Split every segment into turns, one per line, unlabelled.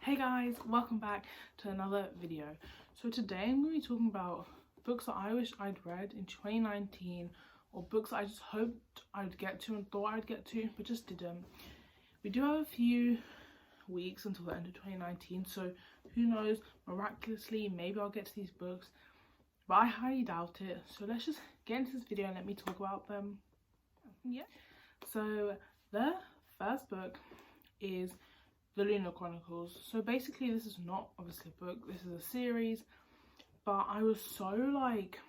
Hey guys, welcome back to another video. So today I'm going to be talking about books that I wish I'd read in 2019, or books that I just hoped I'd get to and thought I'd get to but just didn't. We do have a few weeks until the end of 2019, so who knows, miraculously maybe I'll get to these books, but I highly doubt it. So let's just get into this video and let me talk about them. So the first book is the Lunar Chronicles. So basically this is not obviously a book, this is a series, but I was so like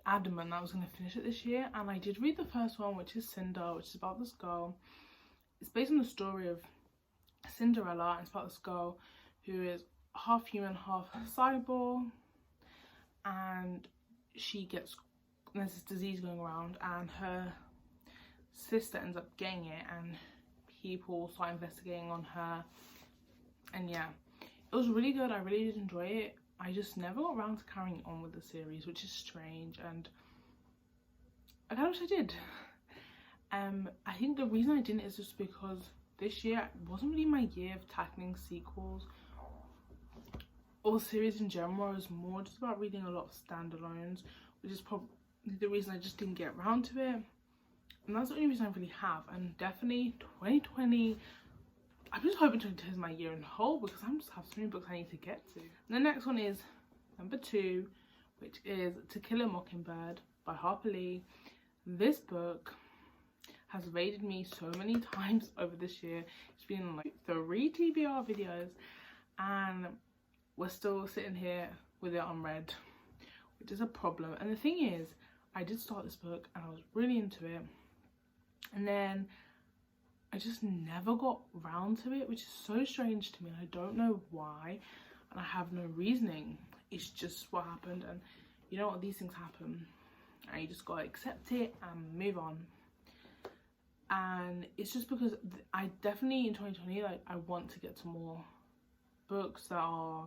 adamant that I was going to finish it this year, and I did read the first one, which is Cinder, which is about this girl. It's based on the story of Cinderella, and it's about this girl who is half human, half cyborg, and there's this disease going around, and her sister ends up getting it, and people start investigating on her, and yeah, it was really good. I really did enjoy it. I just never got around to carrying on with the series, which is strange, and I kind of wish I did. I think the reason I didn't is just because this year wasn't really my year of tackling sequels or series in general. It was more just about reading a lot of standalones, which is probably the reason I just didn't get around to it. And that's the only reason I really have. And definitely 2020, I'm just hoping 2020 is my year in whole, because I just have so many books I need to get to. And the next one is number 2, which is To Kill a Mockingbird by Harper Lee. This book has raided me so many times over this year. It's been on like 3 TBR videos, and we're still sitting here with it unread, which is a problem. And the thing is, I did start this book and I was really into it, and then I just never got round to it, which is so strange to me. I don't know why, and I have no reasoning. It's just what happened, and you know what, these things happen and you just gotta accept it and move on. And it's just because I definitely in 2020, like, I want to get to more books that are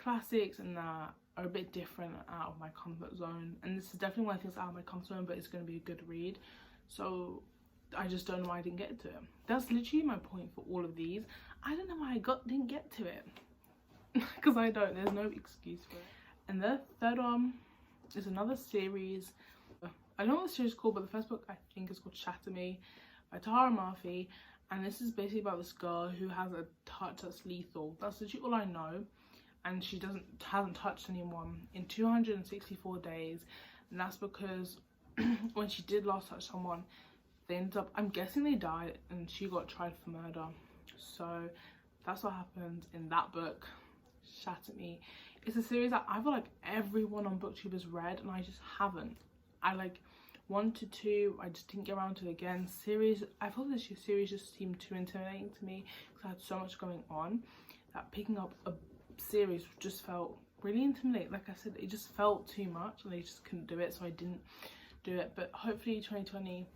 classics and that are a bit different, out of my comfort zone, and this is definitely one of the things out of my comfort zone, but it's going to be a good read. So I just don't know why I didn't get to it. That's literally my point for all of these. I don't know why I didn't get to it, because I don't. There's no excuse for it. And the third one is another series. I don't know what the series is called, but the first book I think is called Shatter Me by Tara Murphy, and this is basically about this girl who has a touch that's lethal. That's literally all I know. And she hasn't touched anyone in 264 days, and that's because when she did last touch someone, they ended up, I'm guessing they died, and she got tried for murder. So that's what happened in that book, Shatter Me. It's a series that I feel like everyone on BookTube has read, and I just haven't. I like 1 to 2, I just didn't get around to it again. I thought this series just seemed too intimidating to me because I had so much going on that picking up a series just felt really intimidating. Like I said, it just felt too much and I just couldn't do it, so I didn't do it. But hopefully 2020,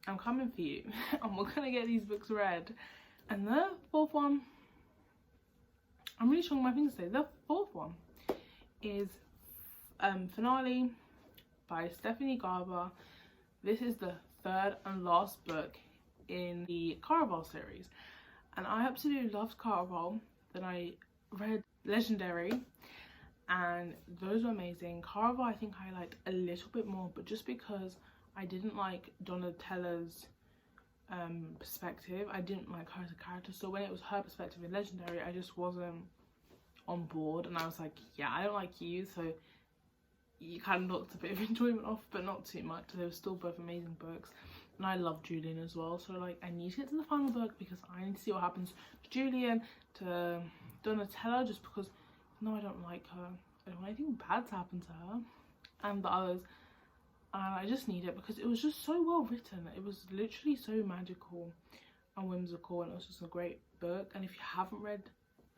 I'm coming for you and we're gonna get these books read. And the fourth one, I'm really showing my fingers today. The fourth one is Finale by Stephanie Garber. This is the third and last book in the Caraval series, and I absolutely loved Caraval. Then I read Legendary, and those were amazing. Caraval I think I liked a little bit more, but just because I didn't like Donatella's perspective, I didn't like her as a character. So when it was her perspective in Legendary, I just wasn't on board, and I was like, yeah, I don't like you, so you kind of knocked a bit of enjoyment off, but not too much. They were still both amazing books, and I love Julian as well. So like, I need to get to the final book because I need to see what happens to Julian, to Donatella, just because no, I don't like her, I don't want anything bad to happen to her and the others, and I just need it because it was just so well written. It was literally so magical and whimsical, and it was just a great book. And if you haven't read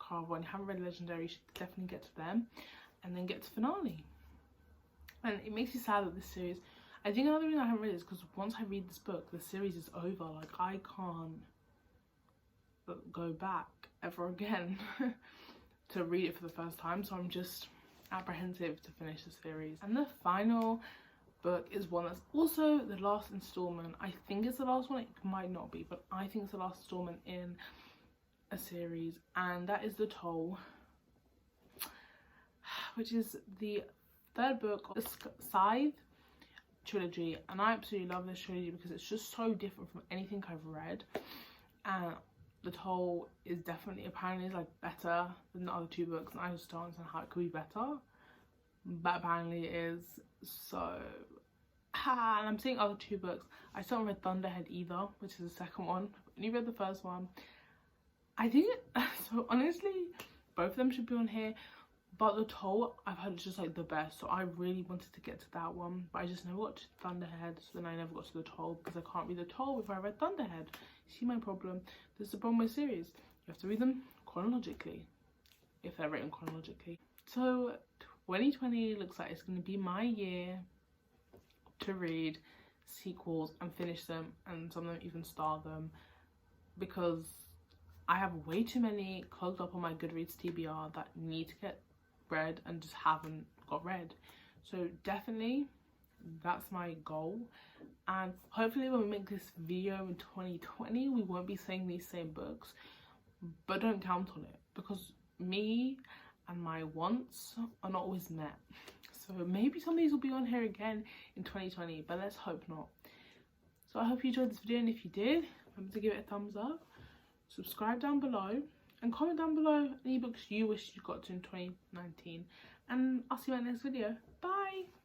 Caraval and you haven't read Legendary, you should definitely get to them and then get to Finale. And it makes me sad that this series, I think another reason I haven't read it is because once I read this book, the series is over. Like, I can't go back ever again to read it for the first time, so I'm just apprehensive to finish the series. And the final book is one that's also the last installment. I think it's the last one, it might not be, but I think it's the last installment in a series, and that is The Toll, which is the third book of the Scythe trilogy. And I absolutely love this trilogy because it's just so different from anything I've read, and The Toll is definitely apparently like better than the other two books, and I just don't understand how it could be better, but apparently it is. So and I'm seeing other two books. I still haven't read Thunderhead either, which is the second one. I only read the first one. I think so honestly both of them should be on here, but The Toll, I've heard it's just like the best, so I really wanted to get to that one, but I just never got to Thunderhead, so then I never got to The Toll because I can't read The Toll if I read Thunderhead. See my problem? This is the problem with series. You have to read them chronologically, if they're written chronologically. So 2020 looks like it's going to be my year to read sequels and finish them, and some of them even star them, because I have way too many clogged up on my Goodreads TBR that need to get read and just haven't got read. So definitely that's my goal, and hopefully when we make this video in 2020 we won't be saying these same books, but don't count on it because me and my wants are not always met. So maybe some of these will be on here again in 2020, but let's hope not. So I hope you enjoyed this video, and if you did, remember to give it a thumbs up, subscribe down below, and comment down below any books you wish you got to in 2019. And I'll see you in my next video. Bye!